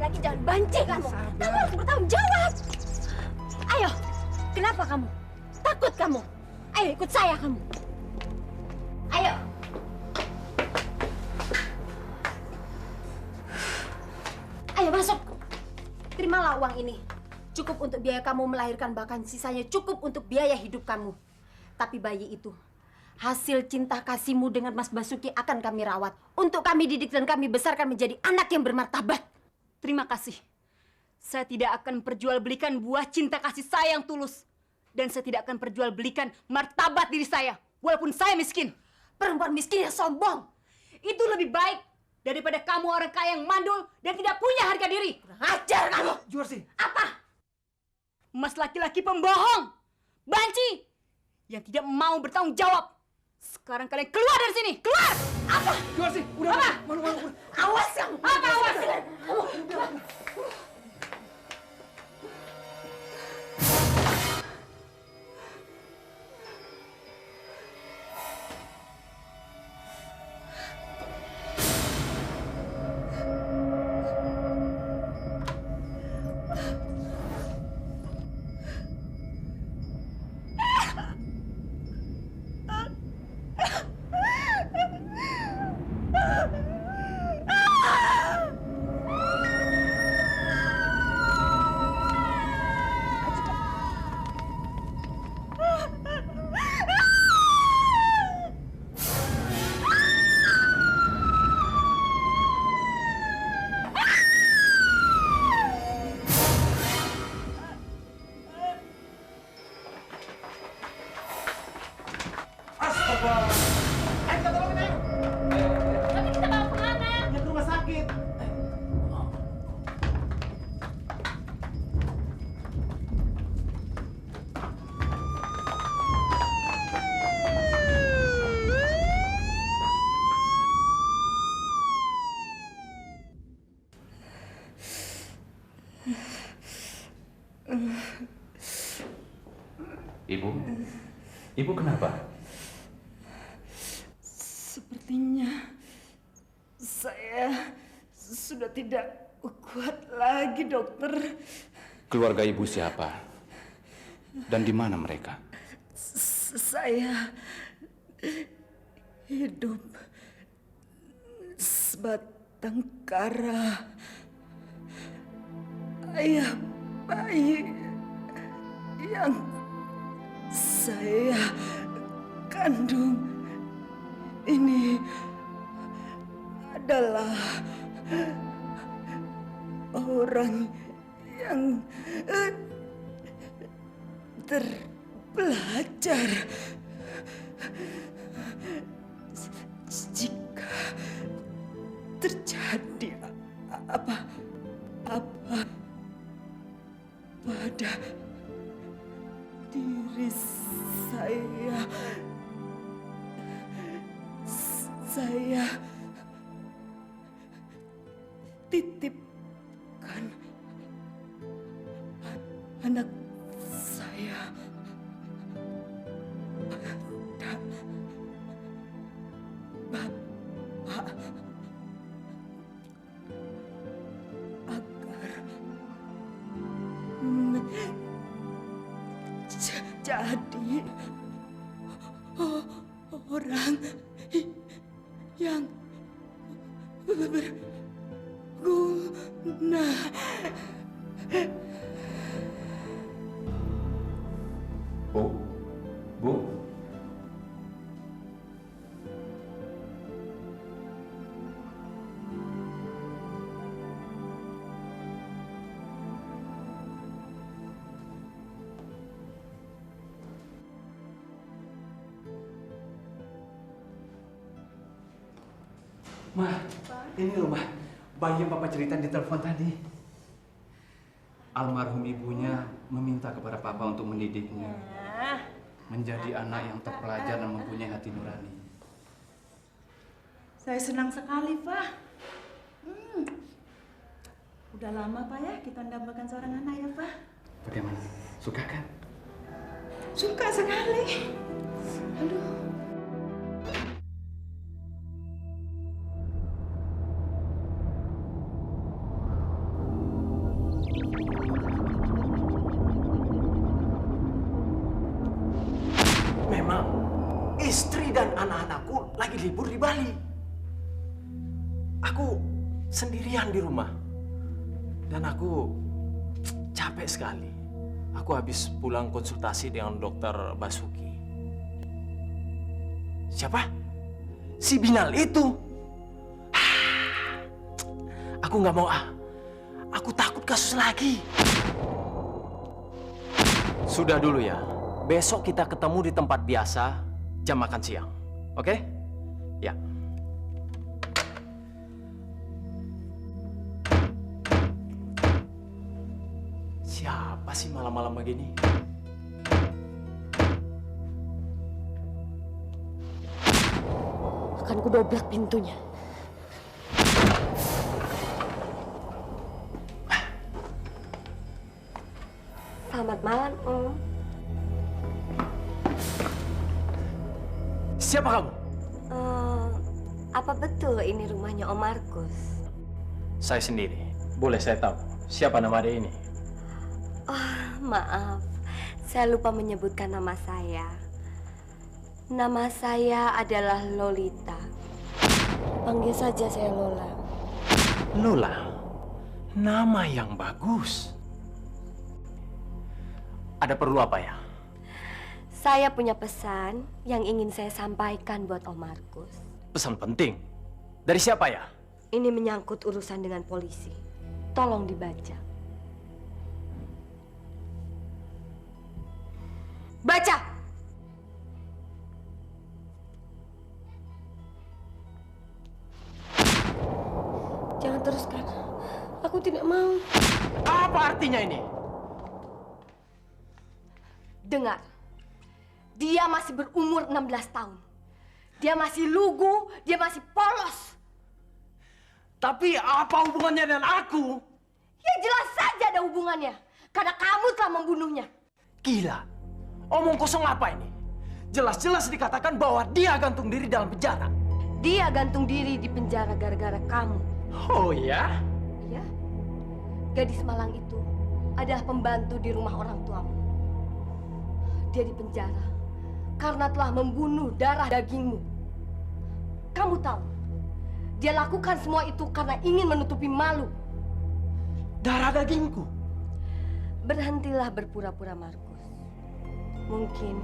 laki-laki jangan banci kamu. Kamu harus bertanggung jawab. Ayo, kenapa kamu? Takut kamu? Ayo ikut saya kamu. Ayo. Ayo masuk. Terimalah uang ini. Cukup untuk biaya kamu melahirkan, bahkan sisanya cukup untuk biaya hidup kamu. Tapi bayi itu, hasil cinta kasihmu dengan Mas Basuki akan kami rawat. Untuk kami didik dan kami besarkan menjadi anak yang bermartabat. Terima kasih. Saya tidak akan perjualbelikan buah cinta kasih saya yang tulus. Dan saya tidak akan perjualbelikan martabat diri saya, walaupun saya miskin. Perempuan miskin yang sombong. Itu lebih baik daripada kamu orang kaya yang mandul dan tidak punya harga diri. Kurang ajar kamu. Juarsi. Apa? Mas laki-laki pembohong, banci, yang tidak mau bertanggung jawab. Sekarang kalian keluar dari sini, keluar! Apa? Juarsi, udah. Apa? Malu. Awas kamu. Apa awas? Ibu kenapa? Sepertinya saya sudah tidak kuat lagi, dokter. Keluarga ibu siapa? Dan di mana mereka? Saya hidup sebatang kara. Ayah bayi yang saya kandung ini adalah orang yang terpelajar. Jika terjadi apa pada diri saya titipkan anak saya pada Bapak agar jadi orang yang berguna. Bu. Ma, ini loh, Ma. Bayi yang Papa cerita di telepon tadi. Almarhum ibunya meminta kepada Papa untuk mendidiknya. Menjadi anak yang terpelajar dan mempunyai hati nurani. Saya senang sekali, Pak. Udah lama, Pak, ya kita mendapatkan seorang anak ya, Pak. Bagaimana? Suka kan? Suka sekali. Aduh. istri dan anak-anakku lagi libur di Bali. Aku sendirian di rumah. Dan aku capek sekali. Aku habis pulang konsultasi dengan dokter Basuki. Siapa? Si Binal itu. Aku nggak mau Aku takut kasus lagi. Sudah dulu ya. Besok kita ketemu di tempat biasa jam makan siang. Oke? Ya. Siapa sih malam-malam begini? Akan kudobrak pintunya. Selamat malam, Om. Siapa kamu? Apa betul ini rumahnya Om Markus? Saya sendiri. Boleh saya tahu siapa nama dia ini? Maaf, saya lupa menyebutkan nama saya. Nama saya adalah Lolita. Panggil saja saya Lola. Lola, nama yang bagus. Ada perlu apa ya? Saya punya pesan yang ingin saya sampaikan buat Om Markus. Pesan penting. Dari siapa ya? Ini menyangkut urusan dengan polisi. Tolong dibaca. Baca! Jangan teruskan. Aku tidak mau. Apa artinya ini? Dengar. Dia masih berumur 16 tahun. Dia masih lugu, dia masih polos. Tapi apa hubungannya dengan aku? Ya jelas saja ada hubungannya. Karena kamu telah membunuhnya. Gila. Omong kosong apa ini? Jelas-jelas dikatakan bahwa dia gantung diri dalam penjara. Dia gantung diri di penjara gara-gara kamu. Oh ya? Iya. Gadis Malang itu adalah pembantu di rumah orang tuamu. Dia di penjara karena telah membunuh darah dagingmu. Kamu tahu, dia lakukan semua itu karena ingin menutupi malu. Darah dagingku? Berhentilah berpura-pura, Markus. Mungkin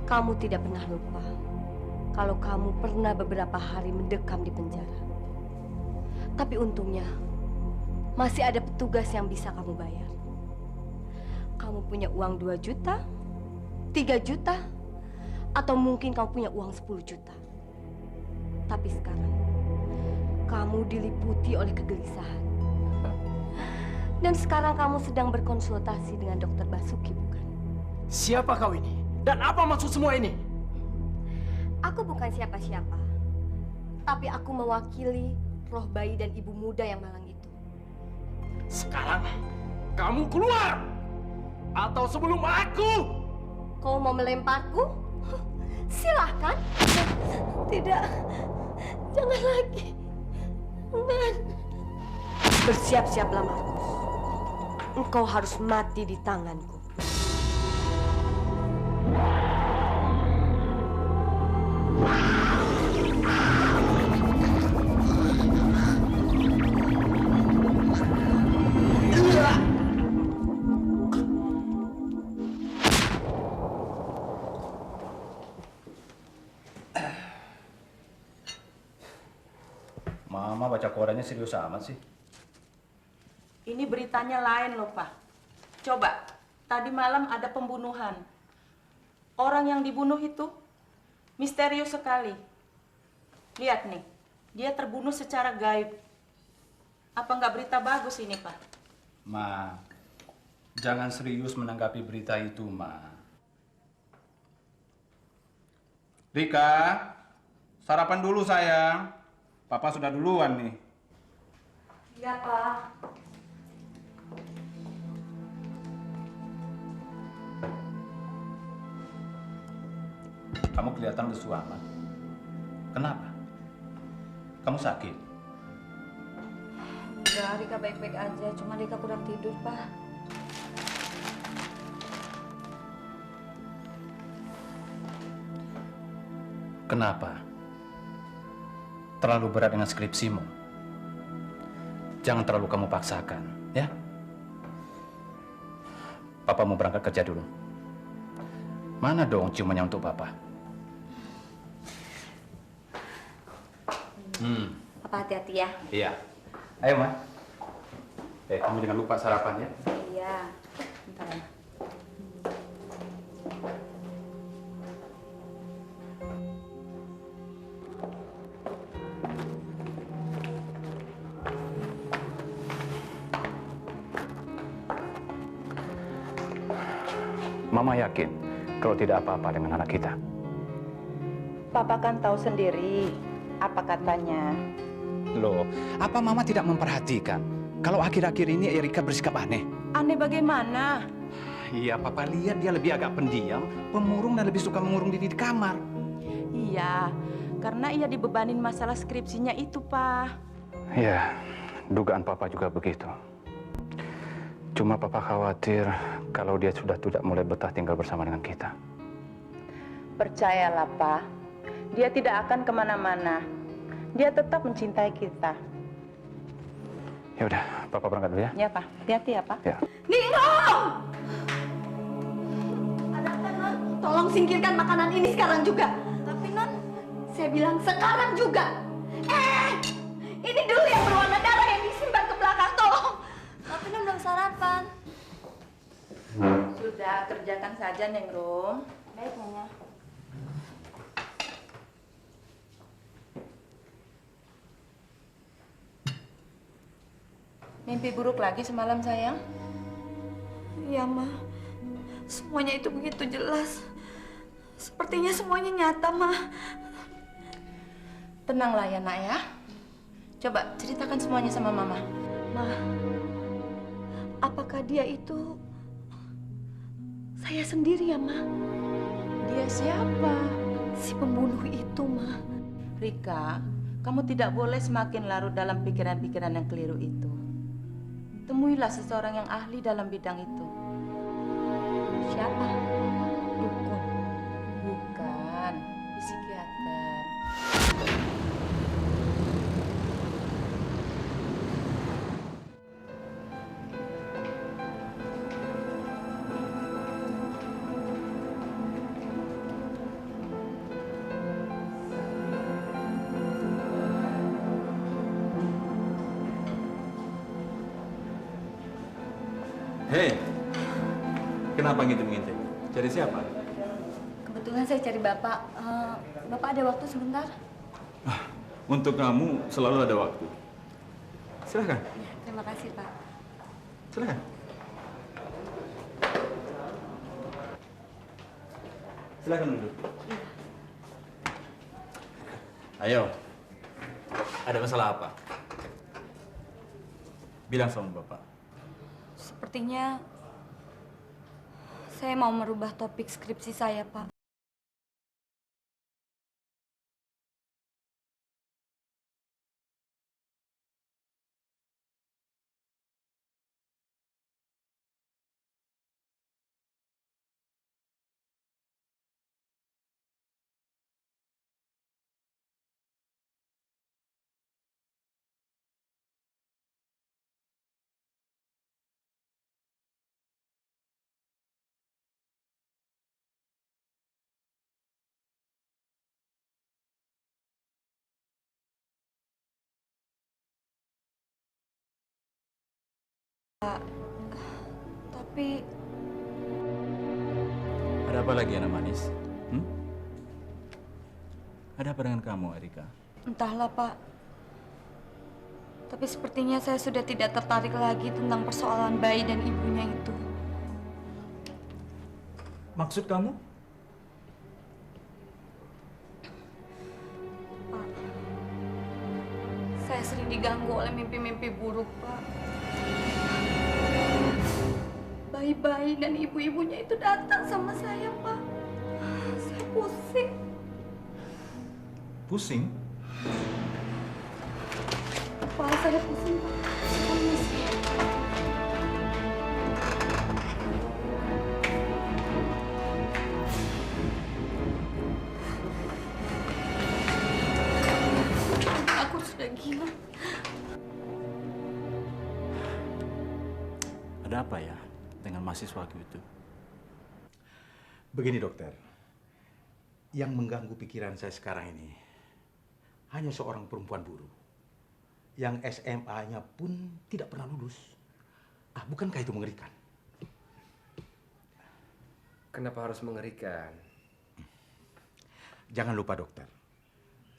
kamu tidak pernah lupa kalau kamu pernah beberapa hari mendekam di penjara. Tapi untungnya masih ada petugas yang bisa kamu bayar. Kamu punya uang 2 juta, 3 juta, atau mungkin kamu punya uang 10 juta. Tapi sekarang kamu diliputi oleh kegelisahan. Dan sekarang kamu sedang berkonsultasi dengan Dokter Basuki, bukan? Siapa kau ini? Dan apa maksud semua ini? Aku bukan siapa-siapa. Tapi aku mewakili roh bayi dan ibu muda yang malang itu. Sekarang kamu keluar! Atau sebelum aku! Kau mau melemparku? Silahkan. Tidak. Jangan lagi. Jangan. Bersiap-siaplah, Markus. Engkau harus mati di tanganku. Mama baca korannya serius amat sih. Ini beritanya lain loh, Pak. Coba, tadi malam ada pembunuhan. Orang yang dibunuh itu misterius sekali. Lihat nih, dia terbunuh secara gaib. Apa nggak berita bagus ini, Pak? Ma, jangan serius menanggapi berita itu, Ma. Rika, sarapan dulu sayang. Papa sudah duluan nih. Iya, Pak. Kamu kelihatan lesu amat. Kenapa? Kamu sakit? Enggak, Rika baik-baik aja. Cuma Rika kurang tidur, Pak. Kenapa? Terlalu berat dengan skripsimu. Jangan terlalu kamu paksakan, ya? Papa mau berangkat kerja dulu. Mana dong ciumannya untuk Papa? Papa hati-hati ya. Iya. Ayo, Ma. Kamu jangan lupa sarapan ya. Iya. Bentar ya. Mama yakin kalau tidak apa-apa dengan anak kita. Papa kan tahu sendiri apa katanya. Loh, apa Mama tidak memperhatikan kalau akhir-akhir ini Erika bersikap aneh? Aneh bagaimana? Iya, Papa lihat dia lebih agak pendiam, pemurung dan lebih suka mengurung diri di kamar. Iya, karena ia dibebanin masalah skripsinya itu, Pak. Ya, dugaan Papa juga begitu. Cuma Papa khawatir kalau dia sudah tidak mulai betah tinggal bersama dengan kita. Percayalah, Pak. Dia tidak akan kemana-mana. Dia tetap mencintai kita. Ya udah, Papa berangkat dulu ya. Ya, Pak. Hati-hati ya, Pak. Ya. Nino! Anak-anak, Non, tolong singkirkan makanan ini sekarang juga. Tapi Non, saya bilang sekarang juga. Ini dulu yang berwarna darah yang disimpan ke belakang, tolong. Tapi Non belum sarapan. Sudah, kerjakan saja, Neng Rum. Baik, Nyonya. Mimpi buruk lagi semalam, sayang? Iya, Ma. Semuanya itu begitu jelas. Sepertinya semuanya nyata, Ma. Tenanglah ya, Nak ya. Coba ceritakan semuanya sama Mama. Ma, apakah dia itu saya sendiri ya, Ma? Dia siapa? Si pembunuh itu, Ma. Rika, kamu tidak boleh semakin larut dalam pikiran-pikiran yang keliru itu. Temuilah seseorang yang ahli dalam bidang itu. Siapa? Dukun. Bukan, psikiater. Hei, kenapa ngintip-ngintip? Cari siapa? Kebetulan saya cari Bapak. Bapak ada waktu sebentar? Untuk kamu selalu ada waktu. Silakan, Ya, terima kasih, Pak. silakan. Silakan duduk. Ayo, ada masalah apa? Bilang sama Bapak. Sepertinya saya mau merubah topik skripsi saya, Pak. Tapi Ada apa lagi, anak manis? Ada apa dengan kamu, Erika? entahlah, Pak. Tapi sepertinya saya sudah tidak tertarik lagi tentang persoalan bayi dan ibunya itu. Maksud kamu? Pak, saya sering diganggu oleh mimpi-mimpi buruk, Pak. Bayi-bayi dan ibu-ibunya itu datang sama saya, Pak. Saya pusing. Pusing? Kepala saya pusing, Pak. Permisi. gila. Ada apa ya dengan mahasiswaku itu? Begini dokter, yang mengganggu pikiran saya sekarang ini hanya seorang perempuan buruh yang SMA-nya pun tidak pernah lulus. Bukankah itu mengerikan? Kenapa harus mengerikan? Jangan lupa dokter,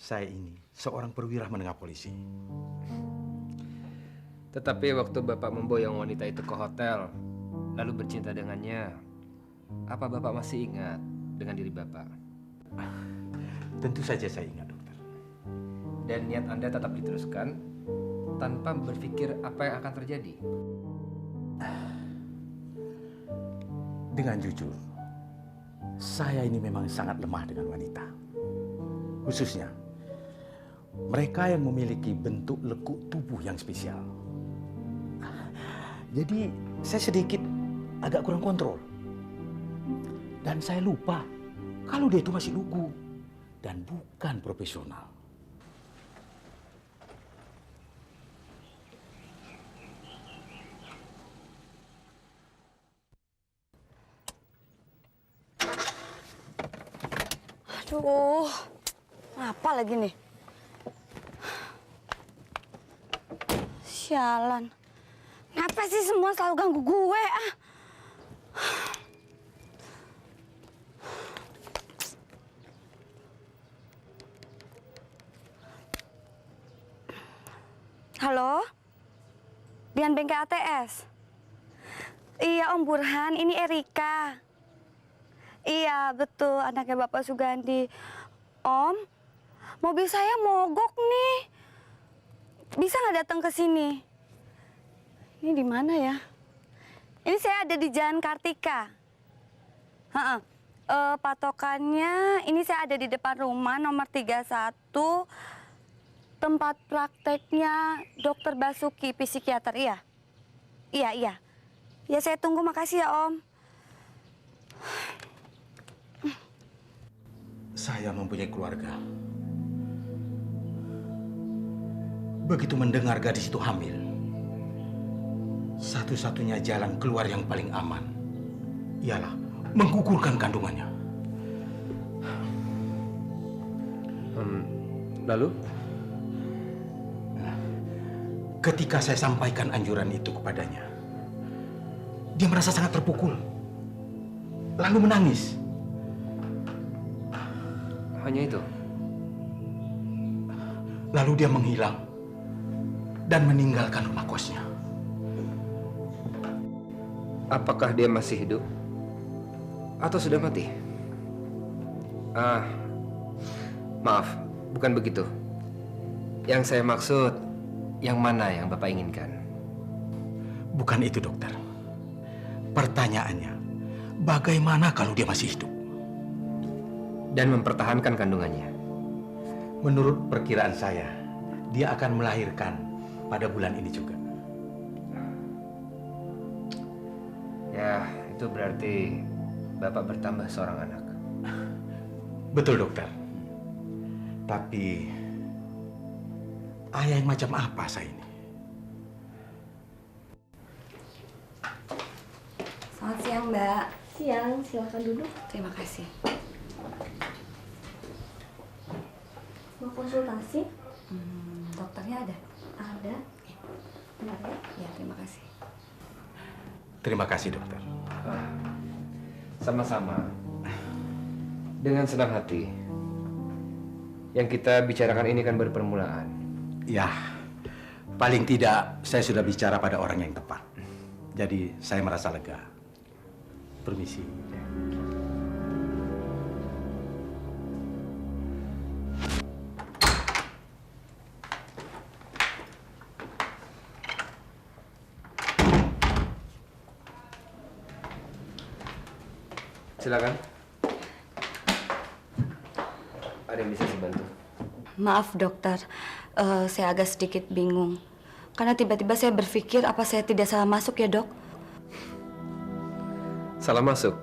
saya ini seorang perwira menengah polisi. Tetapi waktu Bapak memboyong wanita itu ke hotel, lalu bercinta dengannya, apa Bapak masih ingat dengan diri Bapak? Tentu saja saya ingat, dokter. Dan niat Anda tetap diteruskan tanpa berpikir apa yang akan terjadi? Dengan jujur, saya ini memang sangat lemah dengan wanita. Khususnya, mereka yang memiliki bentuk lekuk tubuh yang spesial. Jadi, saya sedikit agak kurang kontrol. Dan saya lupa kalau dia itu masih lugu dan bukan profesional. Aduh, apa lagi nih? Sialan. Ngapa sih semua selalu ganggu gue, Halo? Dian Bengkel ATS? Iya, Om Burhan, ini Erika. Iya, betul, anaknya Bapak Sugandi. Om, mobil saya mogok nih. Bisa nggak datang ke sini? Ini di mana ya? Ini saya ada di Jalan Kartika. Patokannya, ini saya ada di depan rumah nomor 31. Tempat prakteknya Dokter Basuki, psikiater, iya? Iya. Ya, saya tunggu, makasih ya, Om. Saya mempunyai keluarga. Begitu mendengar gadis itu hamil, satu-satunya jalan keluar yang paling aman ialah menggugurkan kandungannya. Lalu? Ketika saya sampaikan anjuran itu kepadanya, dia merasa sangat terpukul, lalu menangis. Hanya itu? Lalu dia menghilang dan meninggalkan rumah kosnya. Apakah dia masih hidup? Atau sudah mati? Maaf, bukan begitu. Yang saya maksud, yang mana yang Bapak inginkan? Bukan itu, dokter. Pertanyaannya, bagaimana kalau dia masih hidup? Dan mempertahankan kandungannya? Menurut perkiraan saya, dia akan melahirkan pada bulan ini juga. Ya, itu berarti Bapak bertambah seorang anak. Betul, dokter. Tapi ayah yang macam apa saya ini? Selamat siang, Mbak. Siang, silakan duduk. Terima kasih. Mau konsultasi? Dokternya ada? Ada. Benar ya? Ya, terima kasih. Terima kasih, dokter. Sama-sama. Dengan senang hati. Yang kita bicarakan ini kan baru permulaan. Ya, paling tidak saya sudah bicara pada orang yang tepat. Jadi saya merasa lega. Permisi. Silakan. Ada yang bisa saya bantu? Maaf, dokter. Saya agak sedikit bingung. Karena tiba-tiba saya berpikir apa saya tidak salah masuk ya, Dok? Salah masuk?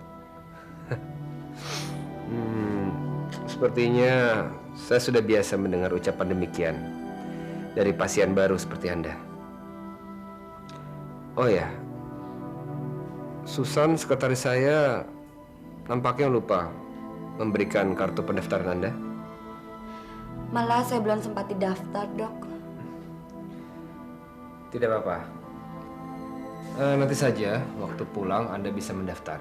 Sepertinya saya sudah biasa mendengar ucapan demikian. dari pasien baru seperti Anda. Oh ya, Susan, sekretaris saya, nampaknya lupa memberikan kartu pendaftaran Anda. Malah saya belum sempat didaftar, Dok. Tidak apa-apa. Nanti saja, waktu pulang Anda bisa mendaftar.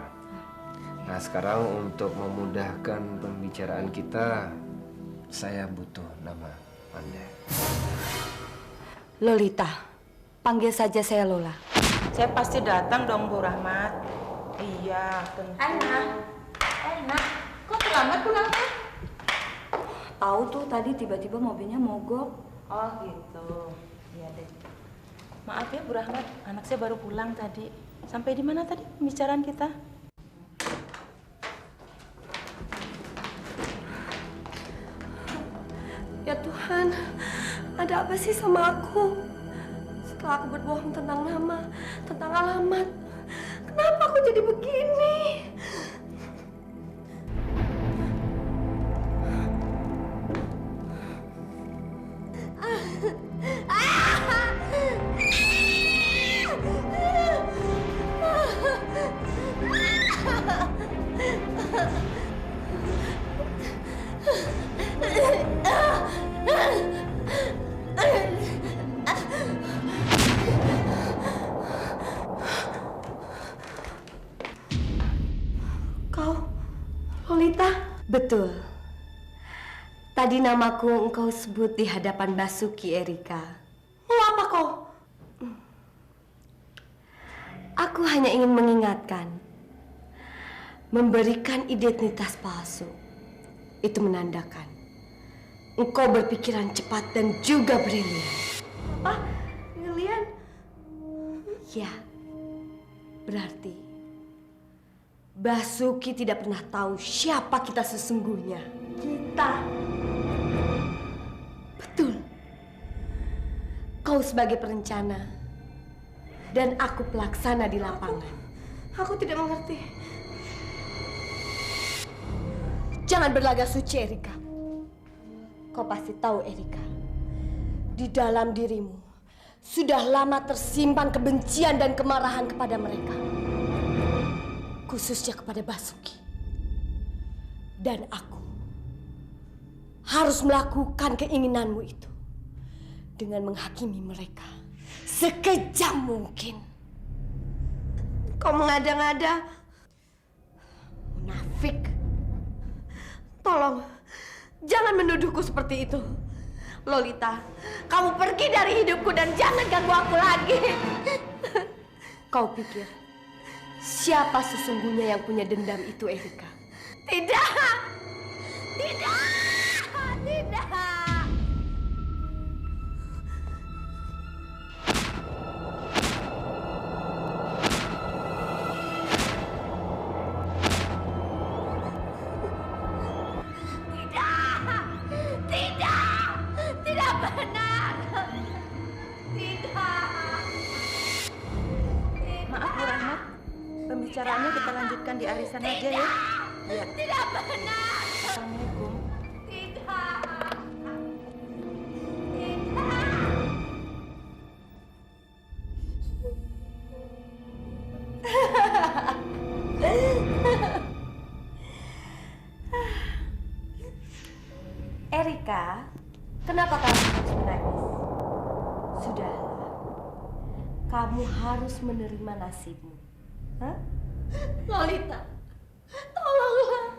Nah, sekarang untuk memudahkan pembicaraan kita, saya butuh nama Anda. Lolita. Panggil saja saya Lola. Saya pasti datang dong, Bu Rahmat. Iya, tentu. Enak. Kok terlambat pulangnya? Tahu tuh tadi tiba-tiba mobilnya mogok. Oh gitu. Iya deh. Maaf ya Bu Rahmat, anak saya baru pulang tadi. Sampai di mana tadi pembicaraan kita? Ya Tuhan, ada apa sih sama aku? Setelah aku berbohong tentang nama, tentang alamat, kenapa aku jadi begini? Kau, Lolita? Betul. Tadi namaku engkau sebut di hadapan Basuki, Erika. Mau apa kau? Aku hanya ingin mengingatkan, memberikan identitas palsu itu menandakan engkau berpikiran cepat dan juga brilian. Apa? Brilian? Ya, berarti Basuki tidak pernah tahu siapa kita sesungguhnya. Kita? Betul. Kau sebagai perencana dan aku pelaksana di lapangan. Aku tidak mengerti. Jangan berlagak suci, Erika. Kau pasti tahu, Erika. Di dalam dirimu sudah lama tersimpan kebencian dan kemarahan kepada mereka. Khususnya kepada Basuki. Dan aku harus melakukan keinginanmu itu dengan menghakimi mereka sekejam mungkin. Kau mengada-ngada. Munafik. Tolong, jangan menuduhku seperti itu. Lolita, kamu pergi dari hidupku dan jangan ganggu aku lagi. Kau pikir siapa sesungguhnya yang punya dendam itu, Erika? Tidak! Tidak! Tidak! Tidak benar! Tidak! Maaf Bu Rahmat, pembicaraannya kita lanjutkan di arisan aja ya. Iya. Tidak benar! Assalamualaikum. Tidak! Erika, kenapa kamu harus menangis? Sudahlah, kamu harus menerima nasibmu. Hah? Lolita, tolonglah.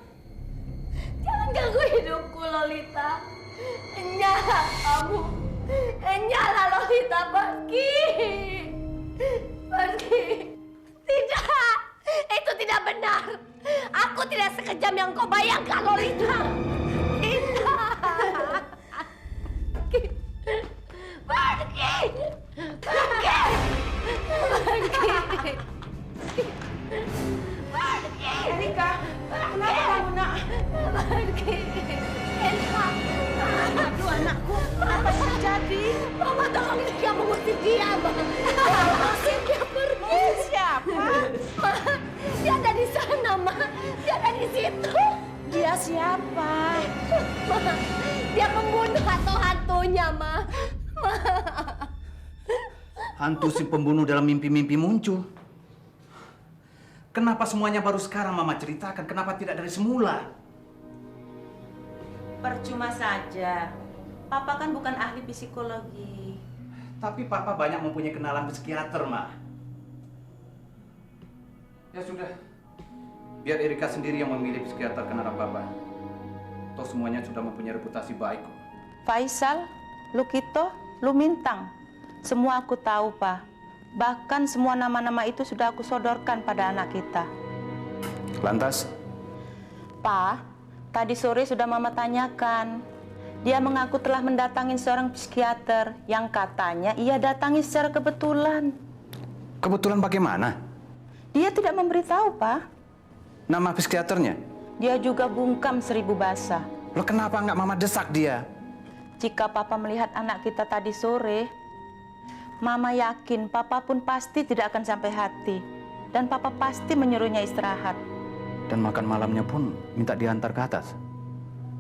Jangan ganggu hidupku, Lolita. Nyala kamu. Nyala, Lolita, pergi. Pergi. Tidak, itu tidak benar. Aku tidak sekejam yang kau bayangkan, Lolita. Tidak. Pergi. Pergi. Pergi. Pergi. Erika, kenapa kamu nak? Pergi. Erika. Aduh anakku, apa yang terjadi? Mama tolong dia mengusir dia, Mama. Mengusir dia pergi. Siapa? Ma, dia ada di sana, Ma. Dia ada di situ. Dia siapa? Ma, dia pembunuh atau hantunya, Ma. Hantu si pembunuh dalam mimpi-mimpi muncul. Kenapa semuanya baru sekarang Mama ceritakan? Kenapa tidak dari semula? Percuma saja. Papa kan bukan ahli psikologi. Tapi Papa banyak mempunyai kenalan psikiater, Ma. Ya sudah. Biar Erika sendiri yang memilih psikiater kenalan Papa. Toh semuanya sudah mempunyai reputasi baik kok. Faisal, Lukito, Lumintang. Semua aku tahu, Pak. Bahkan semua nama-nama itu sudah aku sodorkan pada anak kita. Lantas? Pak, tadi sore sudah Mama tanyakan. Dia mengaku telah mendatangi seorang psikiater yang katanya ia datangi secara kebetulan. Kebetulan bagaimana? Dia tidak memberitahu, Pak. Nama psikiaternya? Dia juga bungkam 1000 bahasa. Loh kenapa nggak Mama desak dia? Jika Papa melihat anak kita tadi sore, Mama yakin Papa pun pasti tidak akan sampai hati. Dan Papa pasti menyuruhnya istirahat. Dan makan malamnya pun minta diantar ke atas.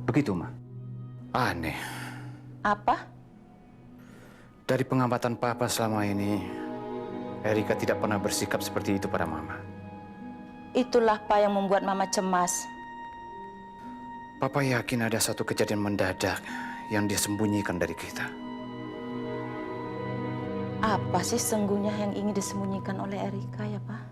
Begitu, Ma? Aneh. Apa? Dari pengamatan Papa selama ini, Erika tidak pernah bersikap seperti itu pada Mama. Itulah Pak yang membuat Mama cemas. Papa yakin ada satu kejadian mendadak yang dia sembunyikan dari kita. Apa sih sesungguhnya yang ingin disembunyikan oleh Erika ya, Pak?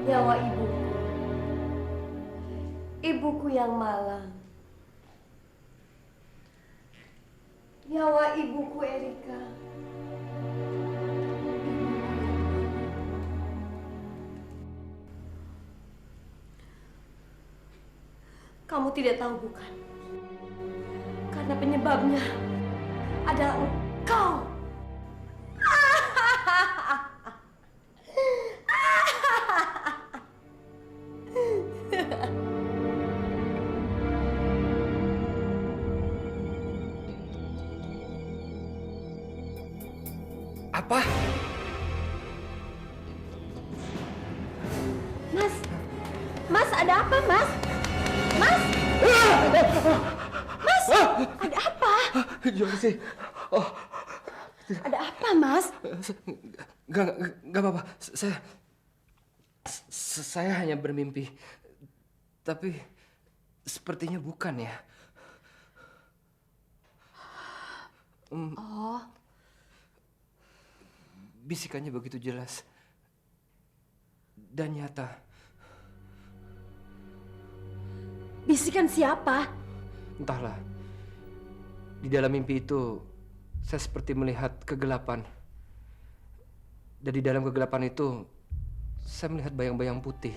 Nyawa ibuku. Ibuku yang malang. Nyawa ibuku Erika. Kamu tidak tahu bukan? Karena penyebabnya adalah engkau. Apa? Mas, Mas ada apa, Mas? Mas, Mas, ada apa? Joyce, oh, Ada apa, Mas? Enggak apa-apa. Saya hanya bermimpi. Tapi sepertinya bukan ya. Oh, Bisikannya begitu jelas dan nyata. bisikan siapa? Entahlah. Di dalam mimpi itu saya seperti melihat kegelapan. Dan di dalam kegelapan itu saya melihat bayang-bayang putih.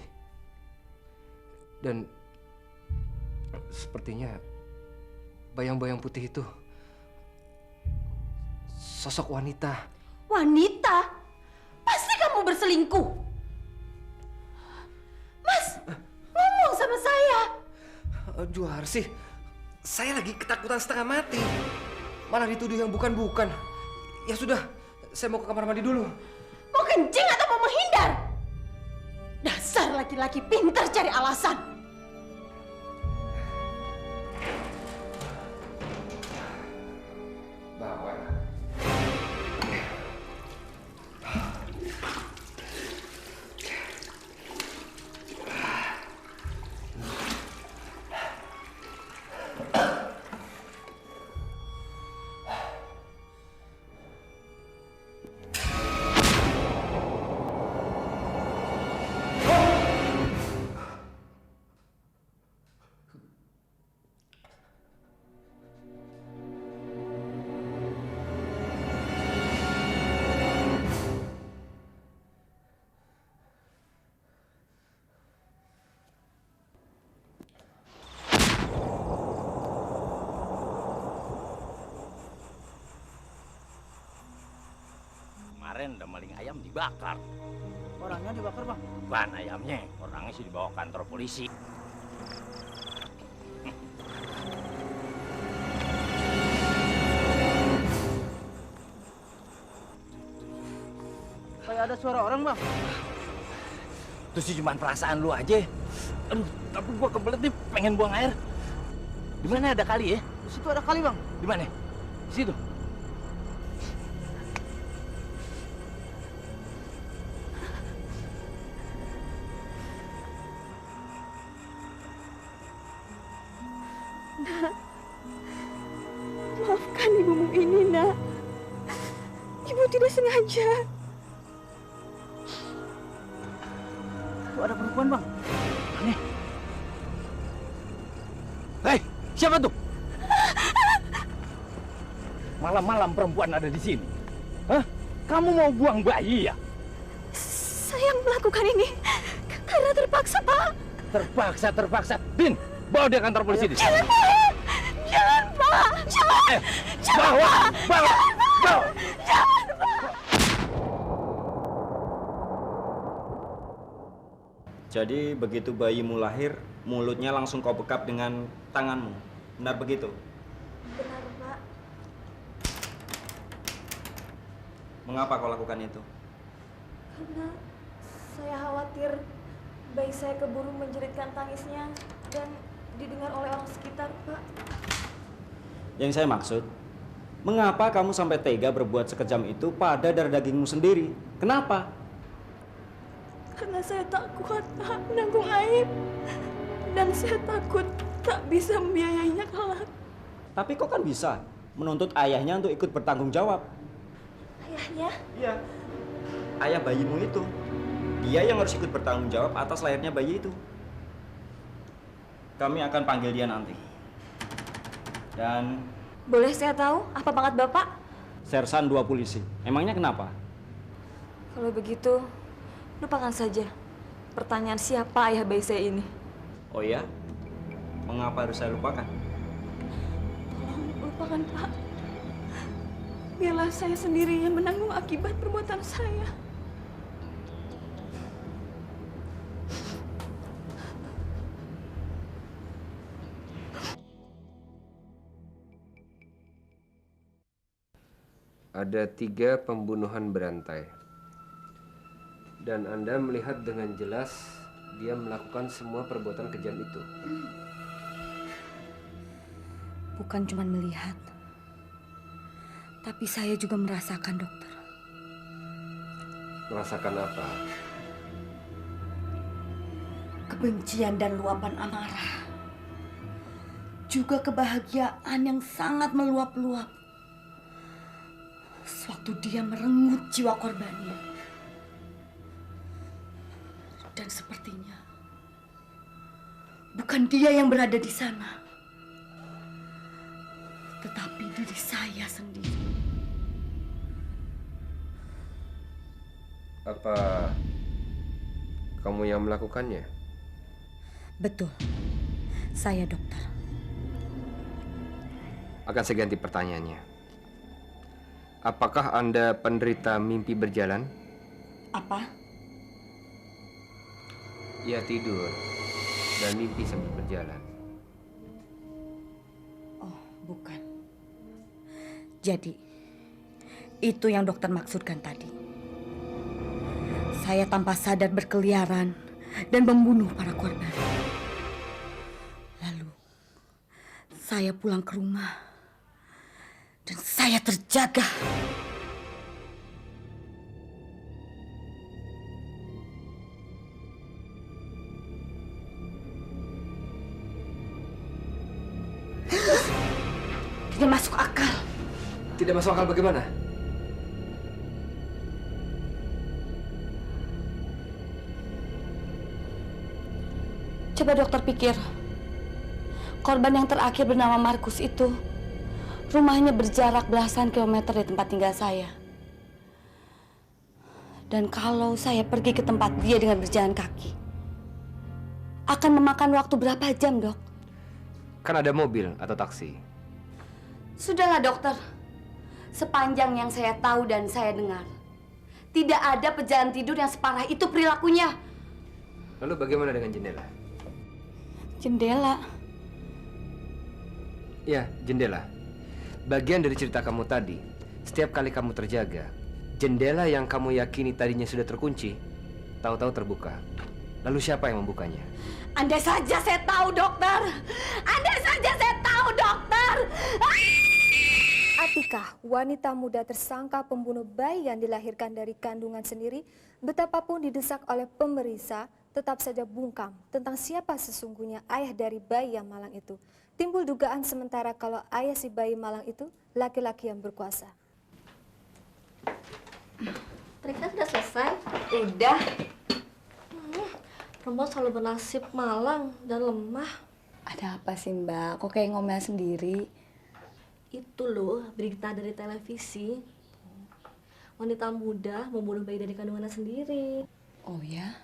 Dan sepertinya bayang-bayang putih itu sosok wanita. Wanita? Pasti kamu berselingkuh. Mas, ngomong sama saya. Juarsi, saya lagi ketakutan setengah mati. Malah dituduh yang bukan-bukan. Ya sudah, saya mau ke kamar mandi dulu. Mau kencing atau mau menghindar? Dasar laki-laki pintar cari alasan. Bawa. Kemarin ada maling ayam dibakar. Orangnya dibakar, Bang? Bukan ayamnya, orangnya sih dibawa kantor polisi. Kayak ada suara orang, Bang. Itu sih cuma perasaan lu aja. Aduh, tapi gua kebelet nih pengen buang air. Di mana ada kali ya? Di situ ada kali, Bang. Di mana? Di situ. Nak, maafkan ibumu ini, Nak. Ibu tidak sengaja. Itu ada perempuan, Bang. Aneh. Hei, siapa tuh? Malam-malam perempuan ada di sini. Hah? Kamu mau buang bayi ya? Saya melakukan ini karena terpaksa, Pak. Terpaksa. Din, bawa dia ke kantor polisi. Jangan, Pak. Jangan, Pak. Jangan. Bawa. Jangan, Pak. Jadi begitu bayimu lahir, mulutnya langsung kau bekap dengan tanganmu. Benar begitu? Benar, Pak. Mengapa kau lakukan itu? Karena saya khawatir bayi saya keburu menjeritkan tangisnya dan didengar oleh orang sekitar, Pak. Yang saya maksud, mengapa kamu sampai tega berbuat sekejam itu pada darah dagingmu sendiri? Kenapa? Karena saya tak kuat, Pak, menanggung aib. Dan saya takut tak bisa membiayainya kelak. Tapi kau kan bisa menuntut ayahnya untuk ikut bertanggung jawab. Ayahnya? Iya. Ayah bayimu itu. Dia yang harus ikut bertanggung jawab atas lahirnya bayi itu. Kami akan panggil dia nanti. Dan Boleh saya tahu apa pangkat Bapak? Sersan 2 polisi. Emangnya kenapa? Kalau begitu, lupakan saja pertanyaan siapa ayah bayi saya ini. Oh ya? Mengapa harus saya lupakan? Tolong lupakan, Pak. Biarlah saya sendiri yang menanggung akibat perbuatan saya. Ada 3 pembunuhan berantai. Dan Anda melihat dengan jelas dia melakukan semua perbuatan kejam itu. Bukan cuma melihat, tapi saya juga merasakan, dokter. Merasakan apa? Kebencian dan luapan amarah. Juga kebahagiaan yang sangat meluap-luap. Sewaktu dia merenggut jiwa korbannya. Dan sepertinya bukan dia yang berada di sana, tetapi diri saya sendiri. Apa kamu yang melakukannya? Betul, saya dokter. Akan saya ganti pertanyaannya. Apakah Anda penderita mimpi berjalan? Apa? Ya, tidur dan mimpi sambil berjalan. Oh, bukan. Jadi, itu yang dokter maksudkan tadi. Saya tanpa sadar berkeliaran dan membunuh para korban. Lalu, saya pulang ke rumah dan saya terjaga. Tidak masuk akal. Tidak masuk akal bagaimana? Coba dokter pikir, korban yang terakhir bernama Markus itu rumahnya berjarak belasan kilometer dari tempat tinggal saya. Dan kalau saya pergi ke tempat dia dengan berjalan kaki, akan memakan waktu berapa jam, dok? Kan ada mobil atau taksi. Sudahlah, dokter. Sepanjang yang saya tahu dan saya dengar, tidak ada pejalan tidur yang separah itu perilakunya. Lalu bagaimana dengan jendela? Jendela? Ya, jendela. Bagian dari cerita kamu tadi, setiap kali kamu terjaga, jendela yang kamu yakini tadinya sudah terkunci, tahu-tahu terbuka. Lalu siapa yang membukanya? Andai saja saya tahu, dokter. Andai saja saya tahu, dokter. Atikah, wanita muda tersangka pembunuh bayi yang dilahirkan dari kandungan sendiri, betapapun didesak oleh pemeriksa, tetap saja bungkam tentang siapa sesungguhnya ayah dari bayi yang malang itu. Timbul dugaan sementara kalau ayah si bayi malang itu laki-laki yang berkuasa. Periksa sudah selesai? Udah. Perempuan selalu bernasib malang dan lemah. Ada apa sih Mbak? Kok kayak ngomel sendiri? Itu loh berita dari televisi. Wanita muda membunuh bayi dari kandungannya sendiri. Oh ya?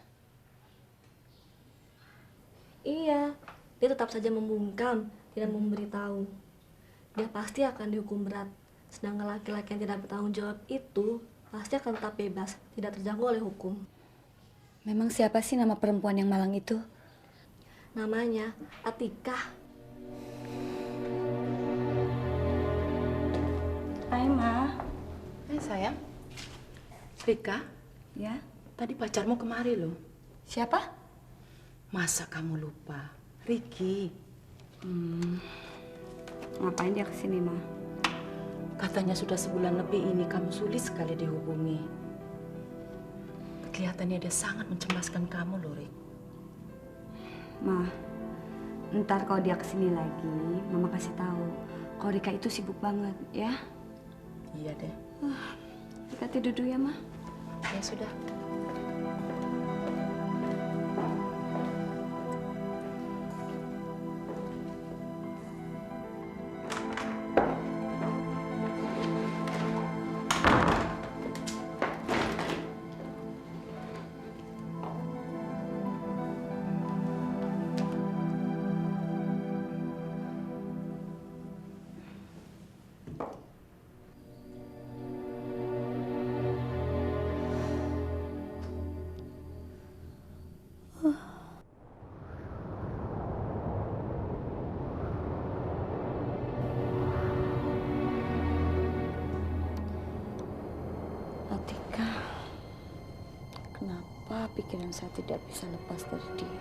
Iya, dia tetap saja membungkam, tidak memberitahu. Dia pasti akan dihukum berat. Sedangkan laki-laki yang tidak bertanggung jawab itu pasti akan tetap bebas, tidak terjangkau oleh hukum. Memang siapa sih nama perempuan yang malang itu? Namanya Atikah. Hai, Ma. Hai, sayang. Rika? Ya? Tadi pacarmu kemari loh. Siapa? Masa kamu lupa? Ricky. Ngapain dia kesini, Ma? Katanya sudah sebulan lebih ini kamu sulit sekali dihubungi. Kelihatannya dia sangat mencemaskan kamu loh, Rik. Ma, ntar kalau dia kesini lagi, Mama kasih tahu. Kalau Rika itu sibuk banget, ya? Iya deh. Kita tidur dulu ya, Ma. Ya sudah. Atika, kenapa pikiran saya tidak bisa lepas dari dia?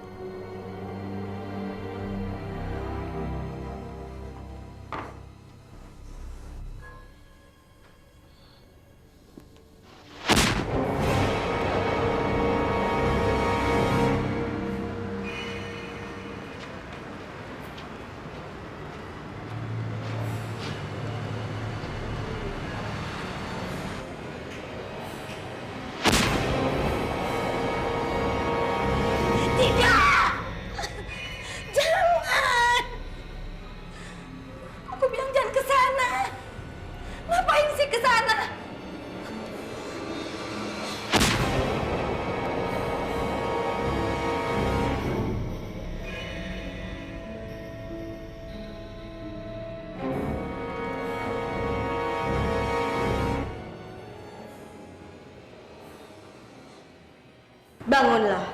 Bangunlah.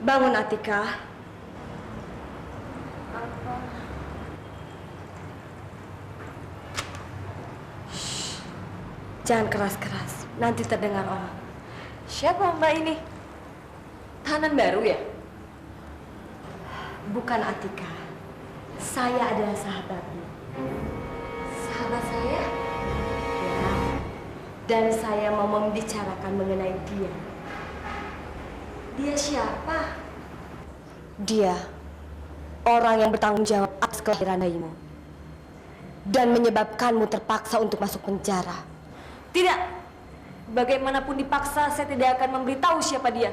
Bangun, Atika. Shh. Jangan keras-keras, nanti terdengar orang. Siapa Mbak ini? Tahanan baru ya? Bukan, Atika. Saya adalah sahabatmu. Sahabat saya? Ya. Dan saya mau membicarakan mengenai dia. Dia siapa? Dia orang yang bertanggung jawab atas kelahiran bayimu dan menyebabkanmu terpaksa untuk masuk penjara. Tidak, bagaimanapun dipaksa, saya tidak akan memberitahu siapa dia.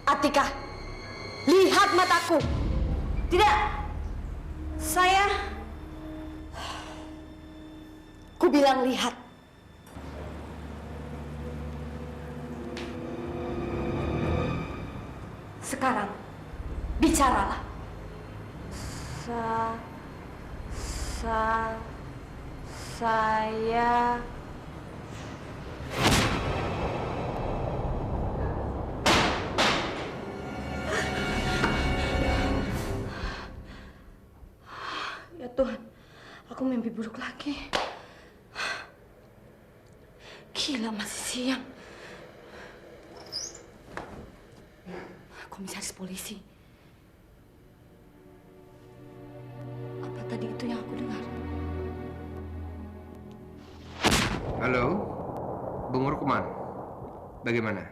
Atika, lihat mataku. Tidak, saya... Ku bilang lihat. Sekarang, bicaralah. Saya... Ya Tuhan, aku mimpi buruk lagi. Gila, masih siang. Komisaris polisi. Apa tadi itu yang aku dengar? Halo, Bung Rukman. Bagaimana?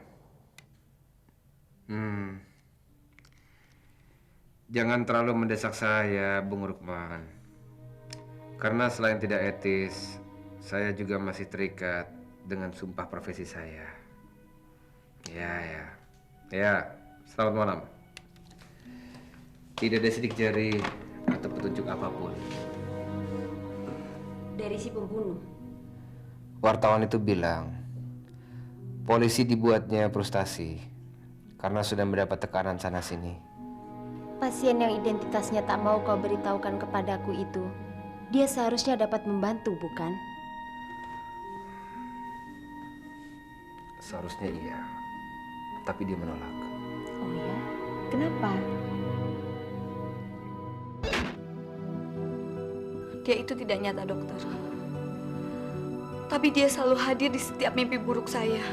Jangan terlalu mendesak saya, Bung Rukman. Karena selain tidak etis, saya juga masih terikat dengan sumpah profesi saya. Ya, selamat malam. Tidak ada sidik jari atau petunjuk apapun. Dari si pembunuh. Wartawan itu bilang, polisi dibuatnya frustasi karena sudah mendapat tekanan sana-sini. Pasien yang identitasnya tak mau kau beritahukan kepadaku itu, dia seharusnya dapat membantu, bukan? Seharusnya iya, tapi dia menolak. Oh ya? Kenapa? Dia itu tidak nyata, dokter. Tapi dia selalu hadir di setiap mimpi buruk saya.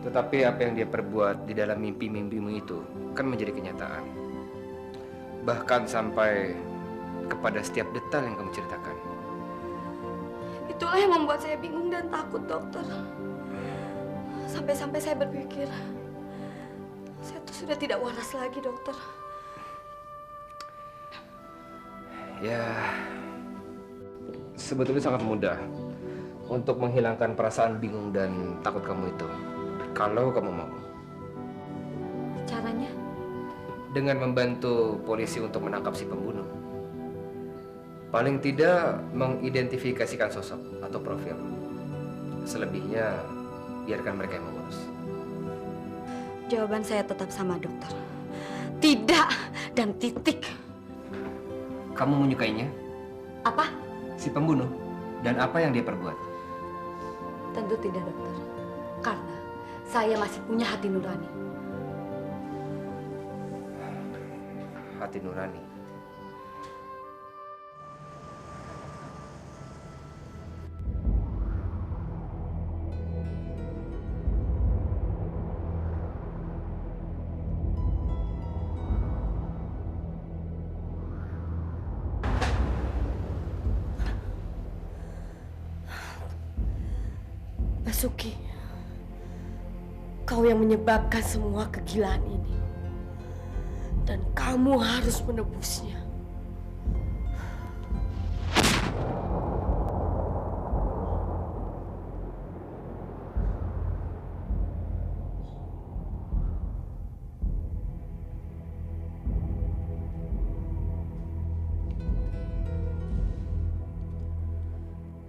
Tetapi apa yang dia perbuat di dalam mimpi-mimpimu itu kan menjadi kenyataan. Bahkan sampai kepada setiap detail yang kamu ceritakan. Itulah yang membuat saya bingung dan takut, dokter. Sampai-sampai saya berpikir, saya tuh sudah tidak waras lagi, dokter. Ya, sebetulnya sangat mudah untuk menghilangkan perasaan bingung dan takut kamu itu. Kalau kamu mau. Caranya? Dengan membantu polisi untuk menangkap si pembunuh. Paling tidak mengidentifikasikan sosok atau profil. Selebihnya, biarkan mereka yang mengurus. Jawaban saya tetap sama, dokter. Tidak dan titik. Kamu menyukainya? Apa? Si pembunuh dan apa yang dia perbuat? Tentu tidak, dokter. Karena saya masih punya hati nurani. Hati nurani. Basuki, kau yang menyebabkan semua kegilaan ini. Dan kamu harus menebusnya.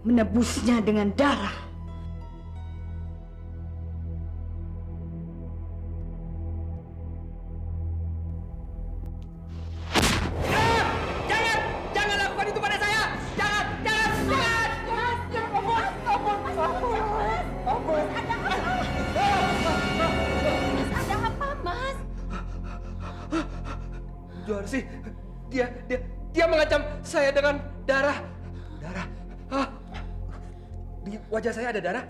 Menebusnya dengan darah. Juarsi, dia mengancam saya dengan darah. Di wajah saya ada darah.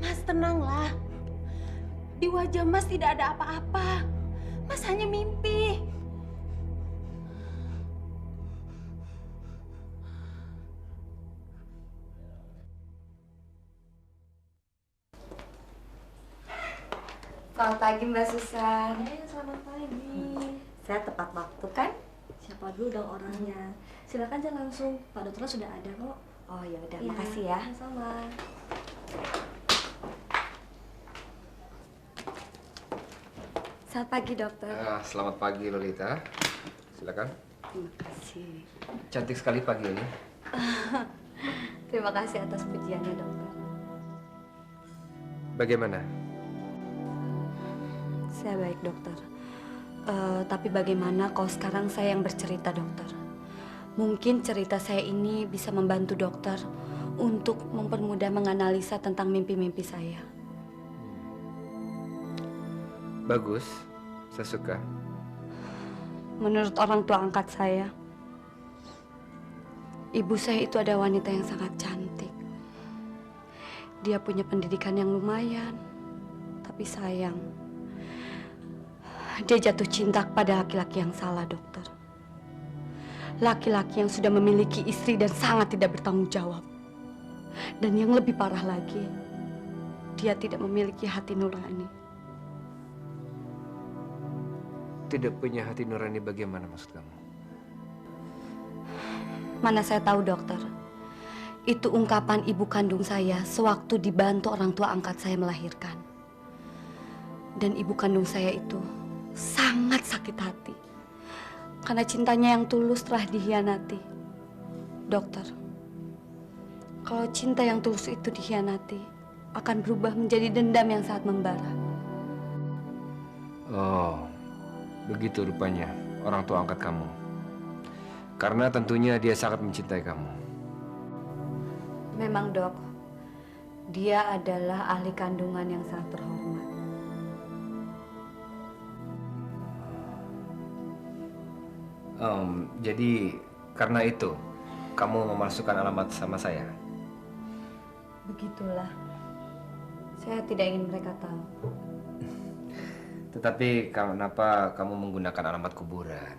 Mas, tenanglah. Di wajah Mas tidak ada apa-apa. Mas hanya mimpi. Selamat pagi, Mbak Susan. Selamat pagi. Saya tepat waktu, kan? Siapa dulu dong orangnya? Silakan aja langsung. Pak dokternya sudah ada kok. Oh ya udah, Iya, makasih ya. Sama. Selamat pagi, dokter. Selamat pagi, Lolita. Silakan. Terima kasih. Cantik sekali pagi ini. Terima kasih atas pujiannya, dokter. Bagaimana? Saya baik, dokter. Tapi bagaimana kalau sekarang saya yang bercerita, dokter? Mungkin cerita saya ini bisa membantu dokter untuk mempermudah menganalisa tentang mimpi-mimpi saya. Bagus, saya suka. Menurut orang tua angkat saya, ibu saya itu ada wanita yang sangat cantik. Dia punya pendidikan yang lumayan, tapi Tapi sayang, dia jatuh cinta pada laki-laki yang salah, dokter. Laki-laki yang sudah memiliki istri dan sangat tidak bertanggung jawab. Dan yang lebih parah lagi, dia tidak memiliki hati nurani. Tidak punya hati nurani bagaimana maksud kamu? Mana saya tahu, dokter. Itu ungkapan ibu kandung saya sewaktu dibantu orang tua angkat saya melahirkan. Dan ibu kandung saya itu sangat sakit hati karena cintanya yang tulus telah dikhianati. Dokter, kalau cinta yang tulus itu dikhianati, akan berubah menjadi dendam yang sangat membara. Oh, begitu rupanya orang tua angkat kamu. Karena tentunya dia sangat mencintai kamu. Memang, Dok. Dia adalah ahli kandungan yang sangat terhormat. Jadi karena itu kamu memasukkan alamat sama saya? Begitulah. Saya tidak ingin mereka tahu. Tetapi kenapa kamu menggunakan alamat kuburan?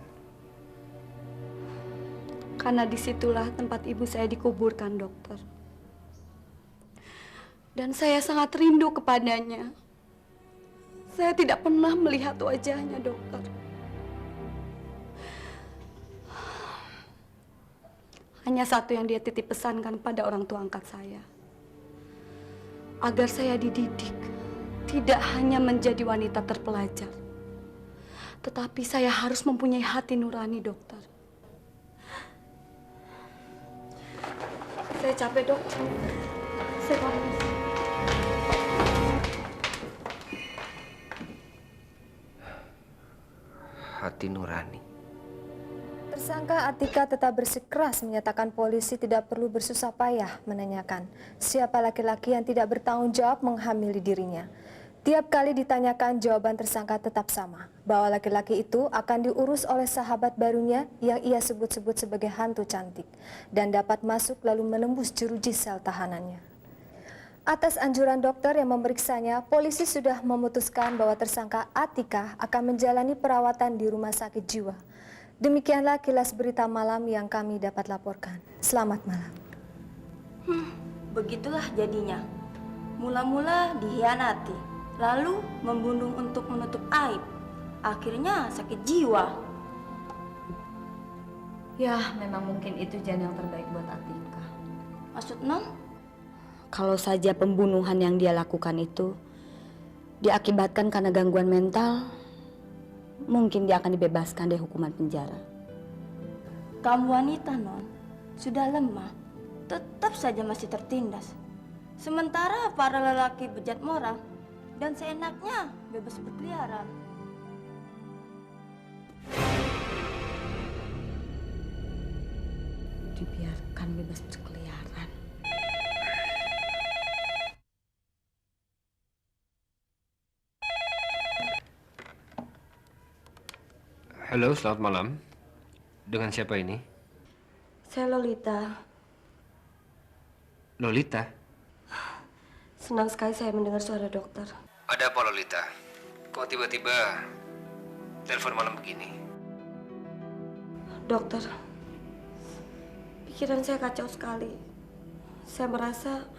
Karena disitulah tempat ibu saya dikuburkan, dokter. Dan saya sangat rindu kepadanya. Saya tidak pernah melihat wajahnya, dokter. Hanya satu yang dia titip pesankan pada orang tua angkat saya. Agar saya dididik, tidak hanya menjadi wanita terpelajar. Tetapi saya harus mempunyai hati nurani, dokter. Saya capek, dok. Saya pamit. Hati nurani. Tersangka Atika tetap bersikeras menyatakan polisi tidak perlu bersusah payah menanyakan siapa laki-laki yang tidak bertanggung jawab menghamili dirinya. Tiap kali ditanyakan, jawaban tersangka tetap sama, bahwa laki-laki itu akan diurus oleh sahabat barunya yang ia sebut-sebut sebagai hantu cantik dan dapat masuk lalu menembus jeruji sel tahanannya. Atas anjuran dokter yang memeriksanya, polisi sudah memutuskan bahwa tersangka Atika akan menjalani perawatan di rumah sakit jiwa. Demikianlah kilas berita malam yang kami dapat laporkan. Selamat malam. Begitulah jadinya. Mula-mula dikhianati, lalu membunuh untuk menutup aib. Akhirnya sakit jiwa. Ya, memang mungkin itu jalan yang terbaik buat Atika. Maksud Non? Kalau saja pembunuhan yang dia lakukan itu diakibatkan karena gangguan mental, mungkin dia akan dibebaskan dari hukuman penjara. Kamu wanita, Non. Sudah lemah, tetap saja masih tertindas. Sementara para lelaki bejat moral dan seenaknya bebas berkeliaran. Dibiarkan bebas berkeliaran. Halo, selamat malam. Dengan siapa ini? Saya Lolita. Lolita? Senang sekali saya mendengar suara dokter. Ada apa, Lolita? Kok tiba-tiba telepon malam begini? Dokter, pikiran saya kacau sekali. Saya merasa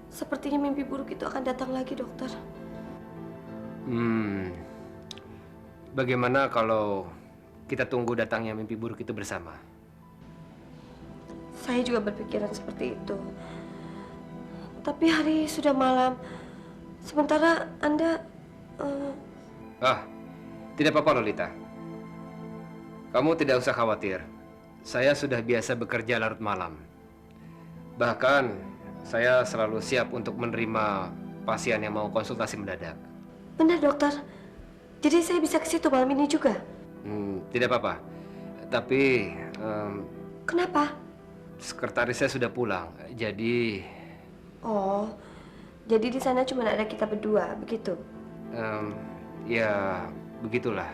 sepertinya mimpi buruk itu akan datang lagi, dokter. Bagaimana kalau kita tunggu datangnya mimpi buruk itu bersama? Saya juga berpikiran seperti itu. Tapi hari sudah malam. Sementara Anda... Tidak apa-apa, Lolita. Kamu tidak usah khawatir. Saya sudah biasa bekerja larut malam. Bahkan, saya selalu siap untuk menerima pasien yang mau konsultasi mendadak. Benar, dokter. Jadi saya bisa ke situ malam ini juga? Tidak apa-apa. Tapi... Kenapa? Sekretaris saya sudah pulang. Jadi... Oh, jadi di sana cuma ada kita berdua, begitu? Ya, begitulah.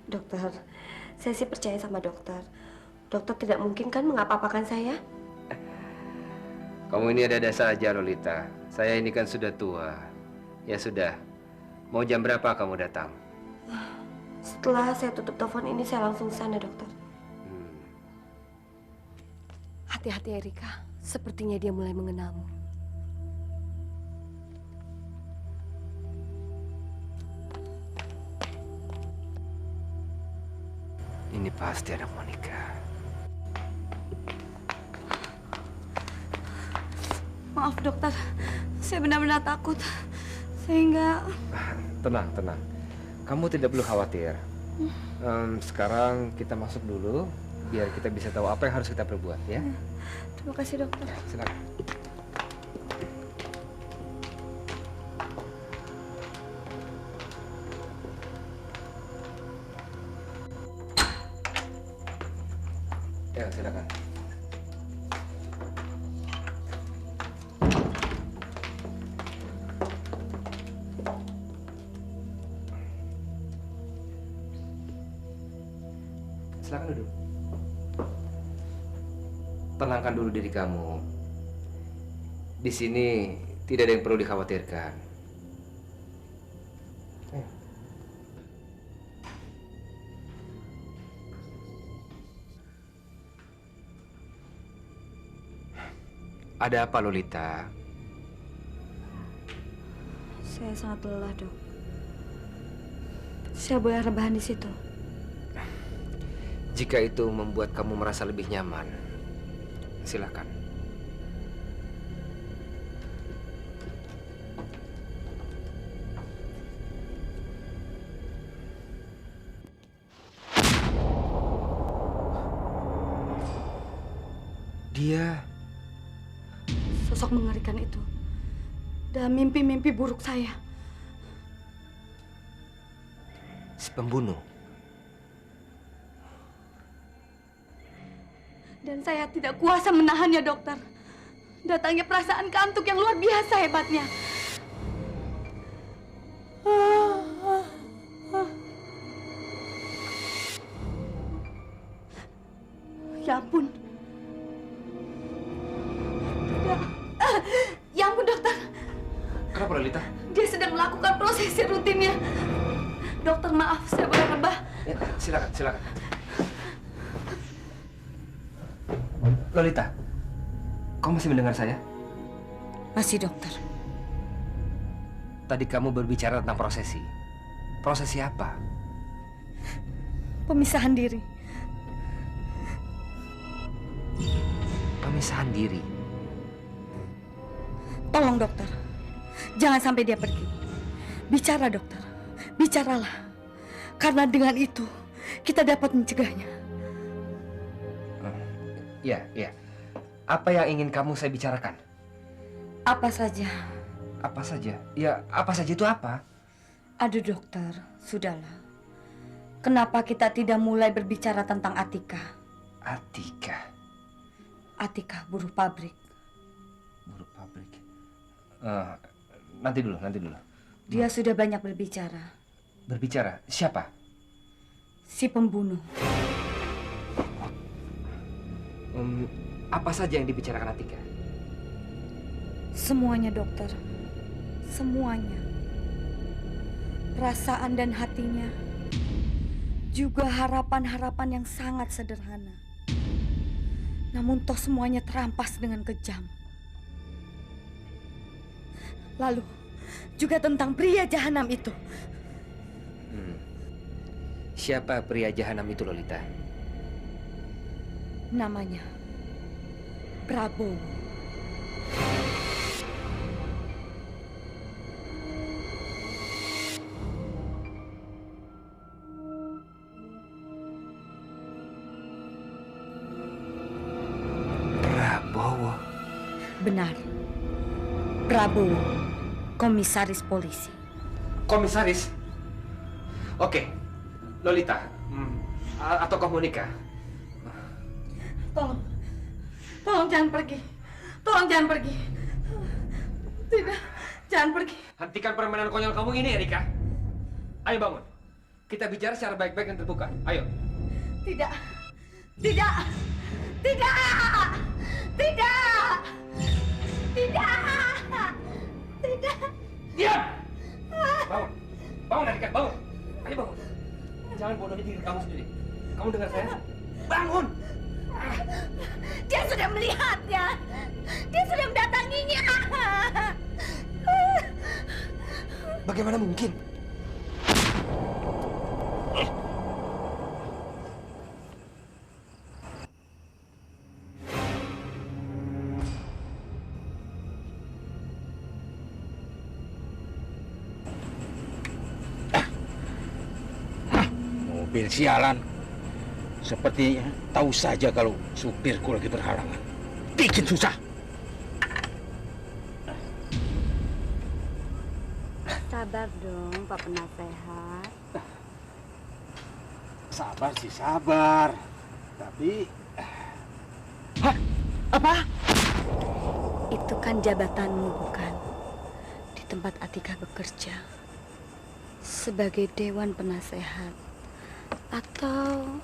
Dokter, saya sih percaya sama dokter. Dokter tidak mungkin kan mengapa-apakan saya? Kamu ini ada-ada saja, Lolita. Saya ini kan sudah tua. Ya sudah. Mau jam berapa kamu datang? Setelah saya tutup telepon ini, saya langsung sana, dokter. Hati-hati Erika, sepertinya dia mulai mengenalmu. Ini pasti anak Monica. Maaf dokter, saya benar-benar takut. Sehingga... Tenang, tenang. Kamu tidak perlu khawatir. Sekarang kita masuk dulu, biar kita bisa tahu apa yang harus kita perbuat, ya. Terima kasih dokter. Silakan. Ya, silakan. Silakan duduk. Tenangkan dulu diri kamu. Di sini tidak ada yang perlu dikhawatirkan. Ada apa, Lolita? Saya sangat lelah, Dok. Saya boleh rebahan di situ. Jika itu membuat kamu merasa lebih nyaman, silakan. Dia Sosok mengerikan itu dalam mimpi-mimpi buruk saya. si pembunuh. Dan saya tidak kuasa menahannya, dokter. Datangnya perasaan kantuk yang luar biasa hebatnya. Ya ampun. Tidak. Ya ampun, dokter. Kenapa, Lolita? Dia sedang melakukan prosesi rutinnya. Dokter, maaf, saya boleh rebah. Ya, silakan, silakan. Lolita, kau masih mendengar saya? Masih, dokter. Tadi kamu berbicara tentang prosesi. Prosesi apa? Pemisahan diri. Pemisahan diri. Tolong, dokter. Jangan sampai dia pergi. Bicara, dokter. Bicaralah. Karena dengan itu, kita dapat mencegahnya. Ya, ya. Apa yang ingin kamu saya bicarakan? Apa saja. Apa saja? Ya, apa saja itu apa? Aduh, dokter. Sudahlah. Kenapa kita tidak mulai berbicara tentang Atika? Atika? Atika, buruh pabrik. Buruh pabrik. Nanti dulu, nanti dulu. Dia sudah banyak berbicara. Berbicara? Siapa? Si pembunuh. Apa saja yang dibicarakan Atika? Semuanya, dokter. Semuanya. Perasaan dan hatinya. Juga harapan-harapan yang sangat sederhana. Namun toh semuanya terampas dengan kejam. Lalu, juga tentang pria jahanam itu. Siapa pria jahanam itu, Lolita? Namanya Prabowo. Prabowo? Benar. Prabowo, komisaris polisi. Komisaris? Oke. Lolita, atau Monica? Tolong. Tolong jangan pergi. Tolong jangan pergi. Tidak, jangan pergi. Hentikan permainan konyol kamu ini, Erika. Ayo bangun. Kita bicara secara baik-baik dan terbuka. Ayo. Tidak. Tidak. Tidak. Tidak. Tidak. Tidak. Diam! diri kamu sendiri. Kamu dengar saya? Bangun! Dia sudah melihatnya. Dia sudah mendatanginya. Bagaimana mungkin? Mobil sialan. Sepertinya tahu saja kalau supirku lagi berhalangan. Bikin susah. Sabar dong, Pak Penasehat. Sabar sih sabar. Tapi... Hah? Apa? Itu kan jabatanmu, bukan? Di tempat Atika bekerja. Sebagai Dewan Penasehat. Atau...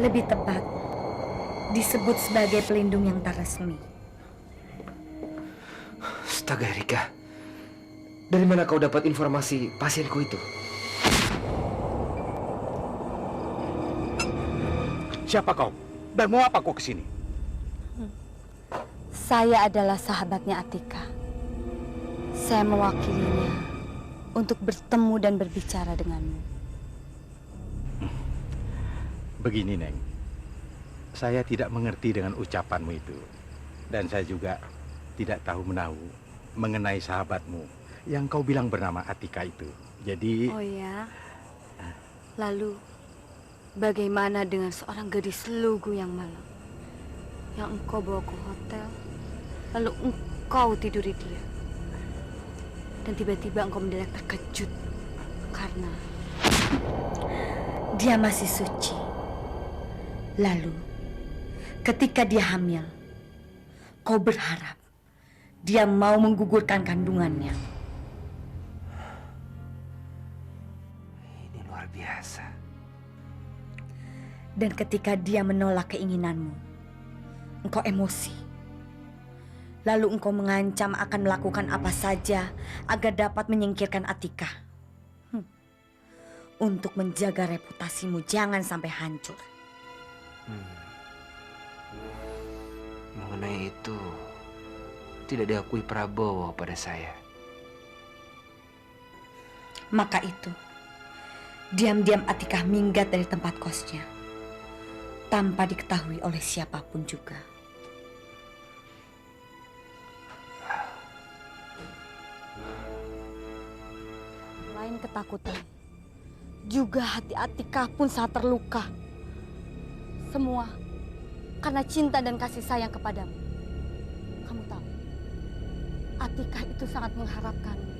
lebih tepat, disebut sebagai pelindung yang tak resmi. Astaga, Erika. Dari mana kau dapat informasi pasienku itu? Siapa kau? Dan mau apa kau kesini? Saya adalah sahabatnya Atika. Saya mewakilinya untuk bertemu dan berbicara denganmu. Begini, Neng. Saya tidak mengerti dengan ucapanmu itu. Dan saya juga tidak tahu menahu mengenai sahabatmu yang kau bilang bernama Atika itu. Jadi... Oh ya? Lalu, bagaimana dengan seorang gadis lugu yang malam? Yang engkau bawa ke hotel, lalu engkau tiduri dia. Dan tiba-tiba engkau mendadak terkejut karena dia masih suci. Lalu, ketika dia hamil, kau berharap dia mau menggugurkan kandungannya. Ini luar biasa. Dan ketika dia menolak keinginanmu, engkau emosi. Lalu engkau mengancam akan melakukan apa saja agar dapat menyingkirkan Atika. Untuk menjaga reputasimu jangan sampai hancur. Mengenai itu, tidak diakui Prabowo pada saya. Maka itu, diam-diam Atika minggat dari tempat kosnya, tanpa diketahui oleh siapapun juga. Selain ketakutan, juga hati Atika pun sangat terluka. Semua karena cinta dan kasih sayang kepadamu. Kamu tahu, Atika itu sangat mengharapkanmu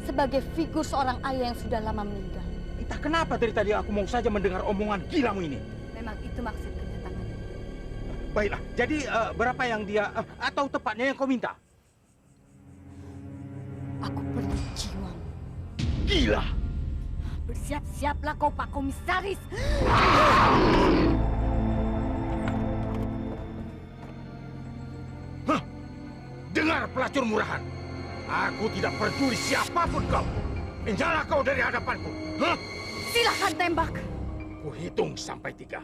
sebagai figur seorang ayah yang sudah lama meninggal. Entah kenapa dari tadi aku mau saja mendengar omongan gilamu ini. Memang itu maksud kedatanganmu. Baiklah, jadi berapa yang dia, atau tepatnya yang kau minta? Aku perlu jiwamu. Gila! Bersiap-siaplah kau, Pak Komisaris. Dengar pelacur murahan. Aku tidak peduli siapapun kau. Menjalah kau dari hadapanku. Silahkan tembak. Kuhitung sampai 3.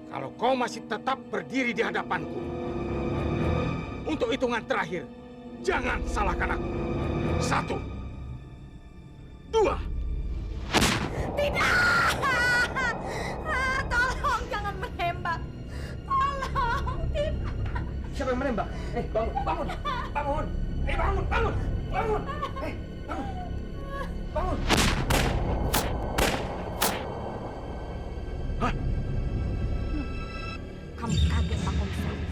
Kalau kau masih tetap berdiri di hadapanku, untuk hitungan terakhir, jangan salahkan aku. 1, 2. Tidak! Tolong jangan menembak. Tolong, tidak. Siapa yang menembak? Bangun, bangun, bangun. Bangun, bangun, bangun. Bangun, bangun. Kamu kaget, Pak Komisaris.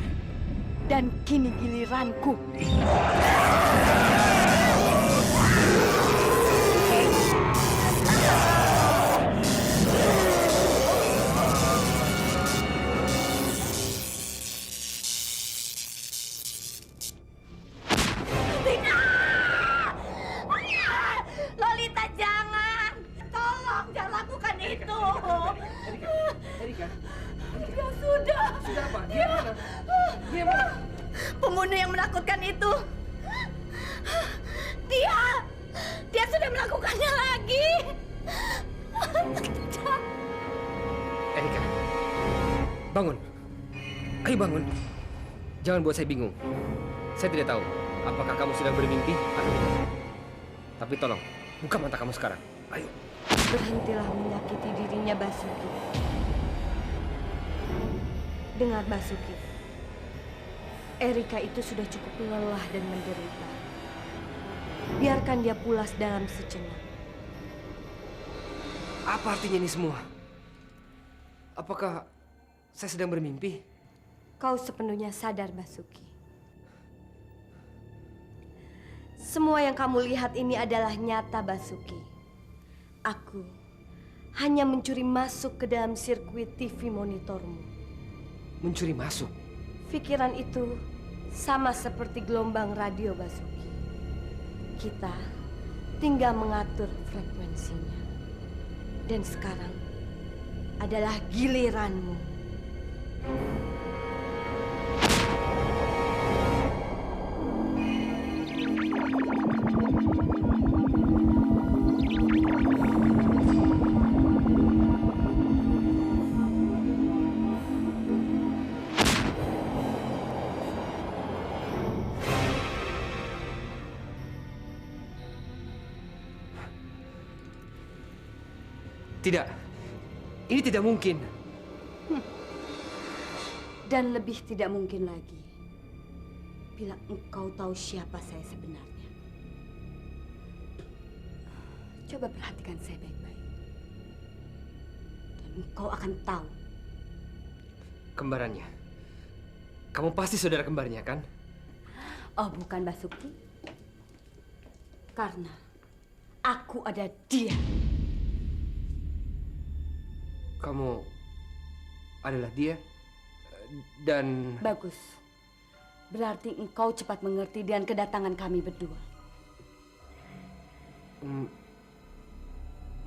Dan kini giliranku. Lolita, jangan! Tolong, jangan lakukan itu! Erika. Ya sudah. Sudah apa? Dia mana? Dia mana? Pembunuh yang menakutkan itu. Dia sudah melakukannya lagi. Bangun. Ayo bangun. Jangan buat saya bingung. Saya tidak tahu apakah kamu sedang bermimpi atau tidak. Tapi tolong, buka mata kamu sekarang. Ayo. Berhentilah menyakiti dirinya, Basuki. Dengar, Basuki. Erika itu sudah cukup lelah dan menderita. Biarkan dia pulas dalam sejenak. Apa artinya ini semua? Apakah saya sedang bermimpi? Kau sepenuhnya sadar, Basuki. Semua yang kamu lihat ini adalah nyata, Basuki. Aku hanya mencuri masuk ke dalam sirkuit TV monitormu. Mencuri masuk? Pikiran itu sama seperti gelombang radio, Basuki. Kita tinggal mengatur frekuensinya. Dan sekarang adalah giliranmu. Tidak. Ini tidak mungkin. Dan lebih tidak mungkin lagi bila engkau tahu siapa saya sebenarnya. Coba perhatikan saya baik-baik. Dan engkau akan tahu. Kembarannya. Kamu pasti saudara kembarnya, kan? Oh, bukan, Basuki. Karena aku ada dia. Kamu adalah dia dan... Bagus. Berarti engkau cepat mengerti dengan kedatangan kami berdua.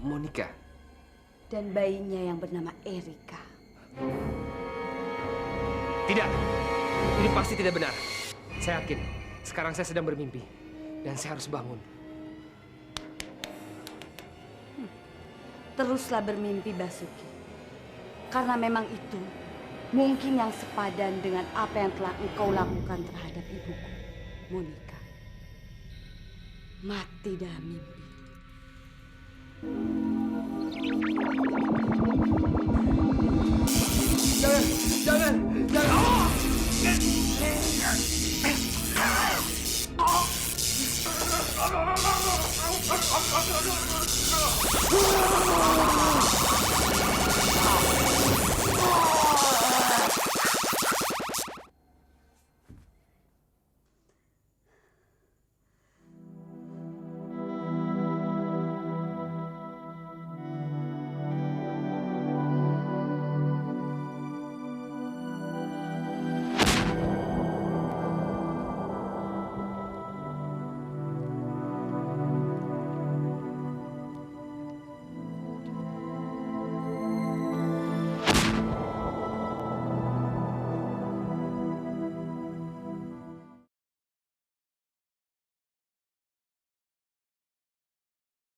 Monica. Dan bayinya yang bernama Erika. Tidak. Ini pasti tidak benar. Saya yakin. Sekarang saya sedang bermimpi. Dan saya harus bangun. Teruslah bermimpi, Basuki. Karena memang itu mungkin yang sepadan dengan apa yang telah engkau lakukan terhadap ibuku, Monica. Mati dalam mimpi. Jangan! Jangan! Jangan!